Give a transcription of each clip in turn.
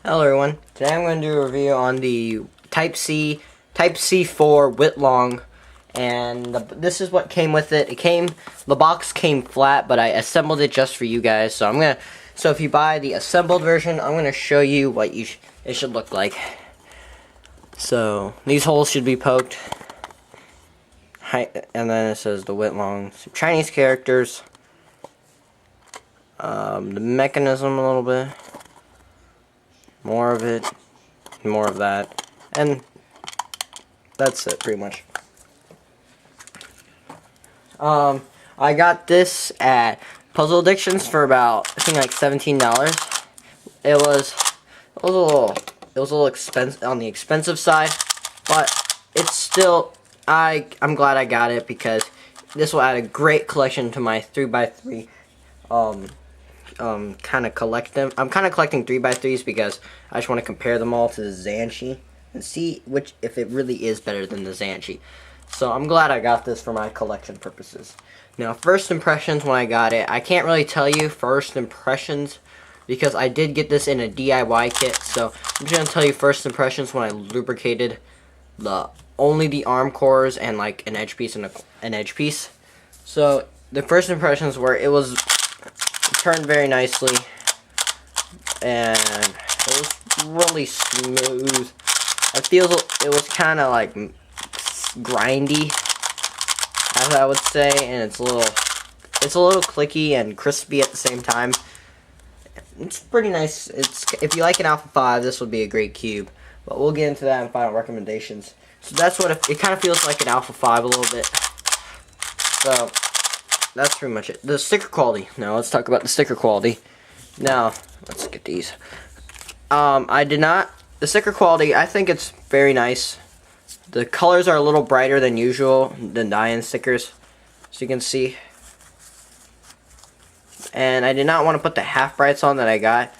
Hello everyone, today I'm going to do a review on the Type C4 Witlong, and this is what came with it. The box came flat, but I assembled it just for you guys, so if you buy the assembled version, I'm going to show you what it should look like. So, these holes should be poked, and then it says the Witlong, some Chinese characters, the mechanism a little bit, more of it, more of that, and that's it pretty much. I got this at Puzzle Addictions for about, I think, like $17. It was a little expensive, on the expensive side, but it's still, I'm glad I got it because this will add a great collection to my 3x3 kind of collect them. I'm kind of collecting 3x3s because I just want to compare them all to the zhanchi and see if it really is better than the zhanchi. So I'm glad I got this for my collection purposes. Now, first impressions when I got it, I can't really tell you first impressions because I did get this in a DIY kit. So I'm just gonna tell you first impressions when I lubricated only the arm cores and like an edge piece and an edge piece. So the first impressions were it turned very nicely, and it was really smooth. It was kind of like grindy, as I would say, and it's a little clicky and crispy at the same time. It's pretty nice. If you like an Alpha 5, this would be a great cube, but we'll get into that in final recommendations. So that's what it kind of feels like, an Alpha 5 a little bit. So that's pretty much it. The sticker quality. Now let's talk about the sticker quality. Now let's get these. The sticker quality, I think it's very nice. The colors are a little brighter than usual than die-in stickers, so you can see. And I did not want to put the half brights on that I got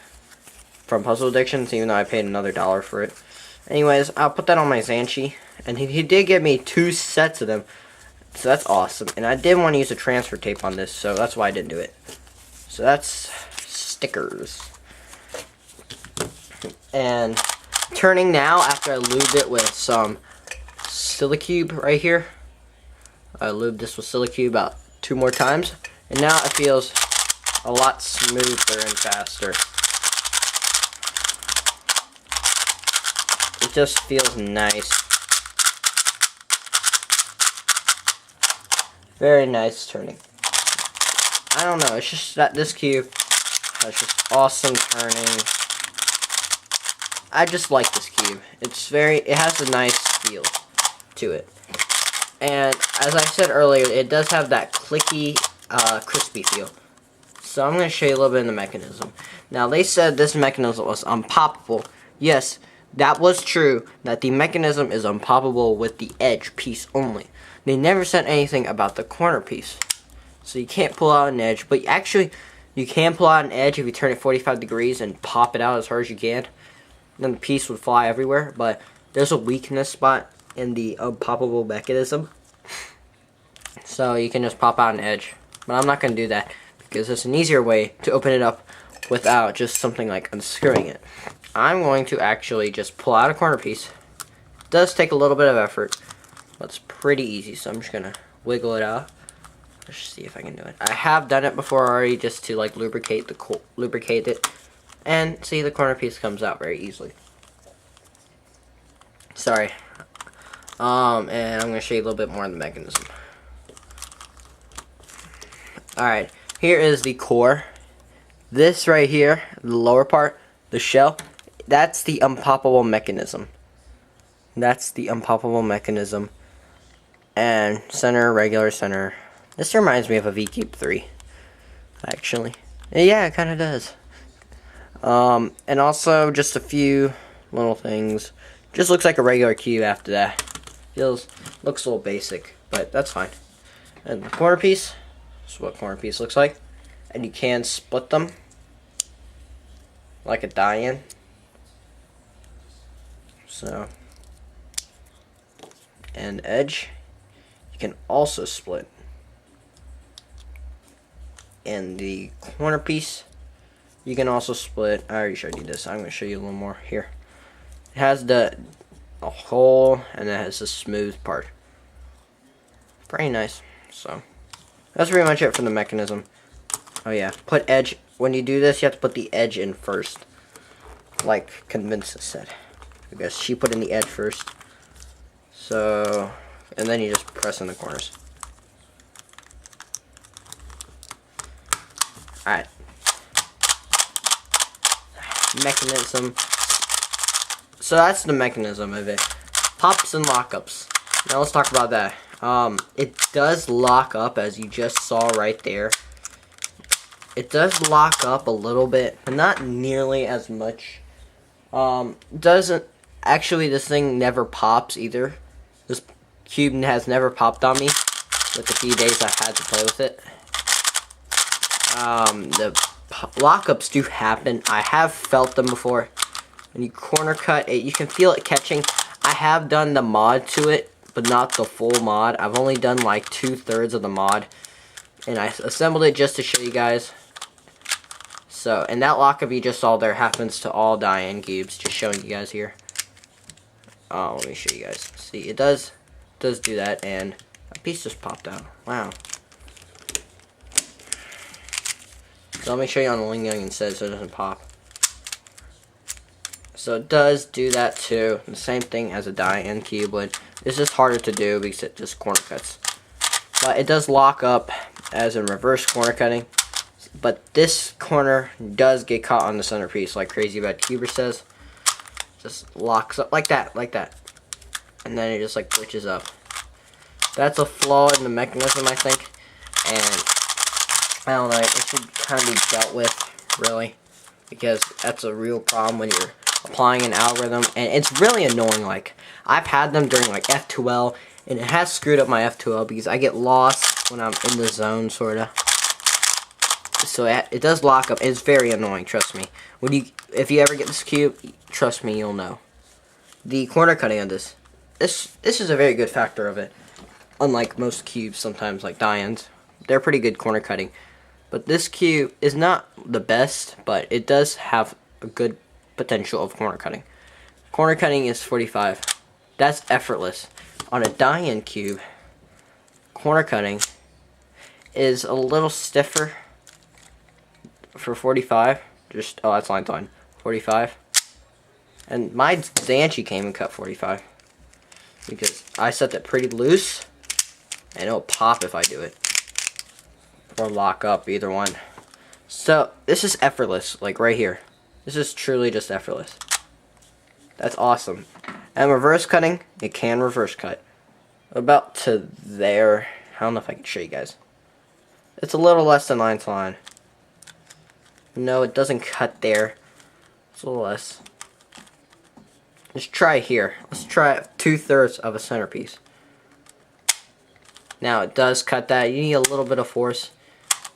from Puzzle Addictions, even though I paid another $1 for it. Anyways, I'll put that on my zhanchi, and he did give me 2 sets of them. So that's awesome. And I did want to use a transfer tape on this, so that's why I didn't do it. So that's stickers. And turning now, after I lubed it with some speedcube right here. I lubed this with speedcube about 2 more times. And now it feels a lot smoother and faster. It just feels nice. Very nice turning. I don't know, it's just that this cube has just awesome turning. I just like this cube. It has a nice feel to it. And as I said earlier, it does have that clicky, crispy feel. So I'm going to show you a little bit of the mechanism. Now, they said this mechanism was unpoppable. Yes, that was true, that the mechanism is unpoppable with the edge piece only. They never said anything about the corner piece. So you can't pull out an edge, but actually you can pull out an edge if you turn it 45 degrees and pop it out as hard as you can. Then the piece would fly everywhere, but there's a weakness spot in the unpoppable mechanism. So you can just pop out an edge. But I'm not going to do that because it's an easier way to open it up without just something like unscrewing it. I'm going to actually just pull out a corner piece. It does take a little bit of effort, but it's pretty easy, so I'm just going to wiggle it out. Let's see if I can do it. I have done it before already just to like lubricate it. And see, the corner piece comes out very easily. Sorry. And I'm going to show you a little bit more of the mechanism. Alright, here is the core. This right here, the lower part, the shell, that's the unpoppable mechanism. That's the unpoppable mechanism. And center, regular center. This reminds me of a VCube 3, actually. Yeah, it kind of does. And also just a few little things. Just looks like a regular cube after that. Looks a little basic, but that's fine. And the corner piece, this is what corner piece looks like. And you can split them like a die-in. So, and edge, you can also split. And the corner piece, You can also split. I already showed you this. I'm going to show you a little more here. It has a hole, and it has a smooth part. Pretty nice. So that's pretty much it for the mechanism. Oh yeah, put edge. When you do this, you have to put the edge in first, like Convince said. I guess she put in the edge first. So, and then you just press in the corners. Alright. Mechanism. So that's the mechanism of it. Pops and lockups. Now let's talk about that. It does lock up, as you just saw right there. It does lock up a little bit, but not nearly as much. Doesn't actually, this thing never pops either. This cube has never popped on me with the few days I've had to play with it. The lockups do happen. I have felt them before. When you corner cut it, you can feel it catching. I have done the mod to it, but not the full mod. I've only done like 2/3 of the mod, and I assembled it just to show you guys. So, and that lockup you just saw there happens to all die-in cubes. Just showing you guys here. Oh, let me show you guys. See, it does do that, and a piece just popped out. Wow. So let me show you on the Witlong instead, so it doesn't pop. So it does do that too. The same thing as a die-in cube would. It's just harder to do because it just corner cuts. But it does lock up as in reverse corner cutting. But this corner does get caught on the centerpiece, like Crazy Bad Cuber says. Just locks up like that, and then it just like glitches up. That's a flaw in the mechanism, I think, and I don't know. It should kind of be dealt with, really, because that's a real problem when you're applying an algorithm, and it's really annoying. Like, I've had them during like F2L, and it has screwed up my F2L because I get lost when I'm in the zone, sorta. So it does lock up. It's very annoying, trust me. If you ever get this cube, trust me, you'll know. The corner cutting on this is a very good factor of it. Unlike most cubes, sometimes like die-ins, they're pretty good corner cutting. But this cube is not the best, but it does have a good potential of corner cutting. Corner cutting is 45. That's effortless. On a die-in cube, corner cutting is a little stiffer. For 45, oh, that's line 45, and my zhanchi came and cut 45 because I set that pretty loose, and it'll pop if I do it, or lock up, either one. So this is effortless, like right here. This is truly just effortless. That's awesome. And reverse cutting, it can reverse cut about to there. I don't know if I can show you guys. It's a little less than line to line. No, it doesn't cut there. It's a little less. Let's try here. Let's try 2/3 of a centerpiece. Now it does cut that. You need a little bit of force,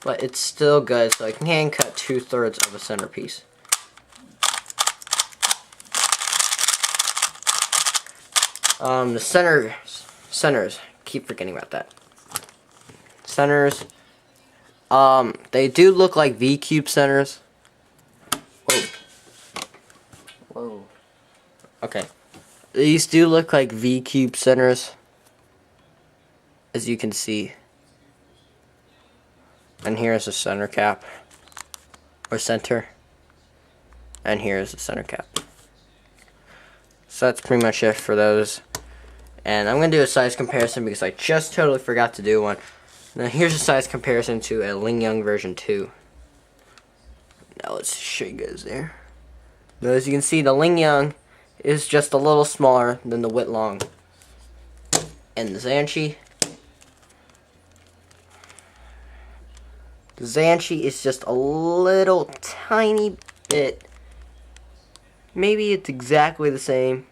but it's still good. So I can cut 2/3 of a centerpiece. The centers. Keep forgetting about that. Centers. They do look like V-cube centers. Whoa. Okay. These do look like V-cube centers, as you can see. And here's the center cap, or center. And here's the center cap. So that's pretty much it for those. And I'm going to do a size comparison because I just totally forgot to do one. Now here's a size comparison to a Witlong version 2. Now let's show you guys there. Now as you can see, the Witlong is just a little smaller than the Witlong. And the zhanchi. The zhanchi is just a little tiny bit. Maybe it's exactly the same.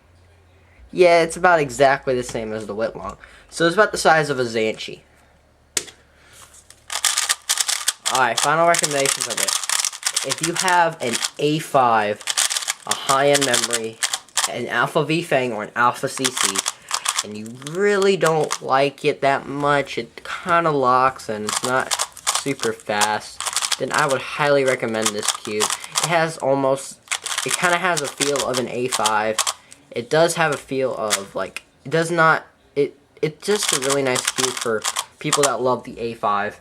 Yeah, it's about exactly the same as the Witlong. So it's about the size of a zhanchi. Alright, final recommendations of it. If you have an A5, a high-end memory, an Alpha V-Fang or an Alpha CC, and you really don't like it that much, it kind of locks and it's not super fast, then I would highly recommend this cube. It kind of has a feel of an A5. It does have a feel of, like, it's just a really nice cube for people that love the A5.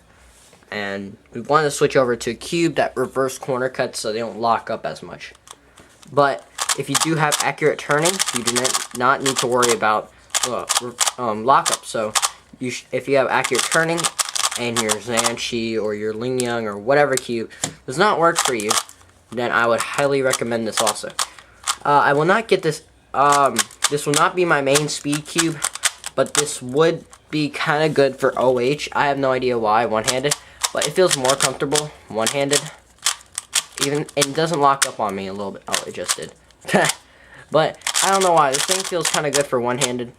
And we want to switch over to a cube that reverse corner cuts so they don't lock up as much. But if you do have accurate turning, you do not need to worry about lockup. So if you have accurate turning and your Zhanchi or your Witlong or whatever cube does not work for you, then I would highly recommend this also. I will not get this. This will not be my main speed cube, but this would be kind of good for OH. I have no idea why one-handed, but it feels more comfortable one-handed. And it doesn't lock up on me a little bit. Oh, it just did. But I don't know why. This thing feels kind of good for one-handed.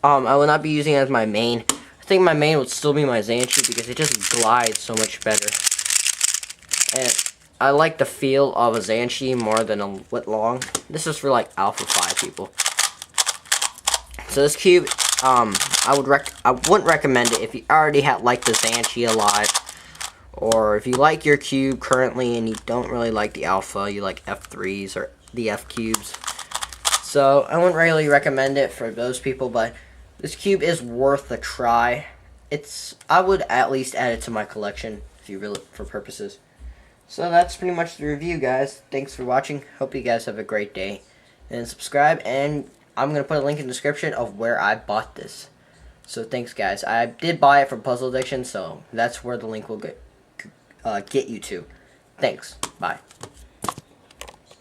I will not be using it as my main. I think my main would still be my zhanchi because it just glides so much better. And I like the feel of a zhanchi more than a Witlong. This is for like Alpha 5 people. So this cube, I wouldn't recommend it if you already like the zhanchi a lot, or if you like your cube currently and you don't really like the Alpha, you like F3s or the F cubes. So I wouldn't really recommend it for those people, but this cube is worth a try. I would at least add it to my collection for purposes. So that's pretty much the review, guys. Thanks for watching. Hope you guys have a great day. And subscribe, and I'm going to put a link in the description of where I bought this. So thanks, guys. I did buy it from Puzzle Addiction, so that's where the link will get you to. Thanks. Bye.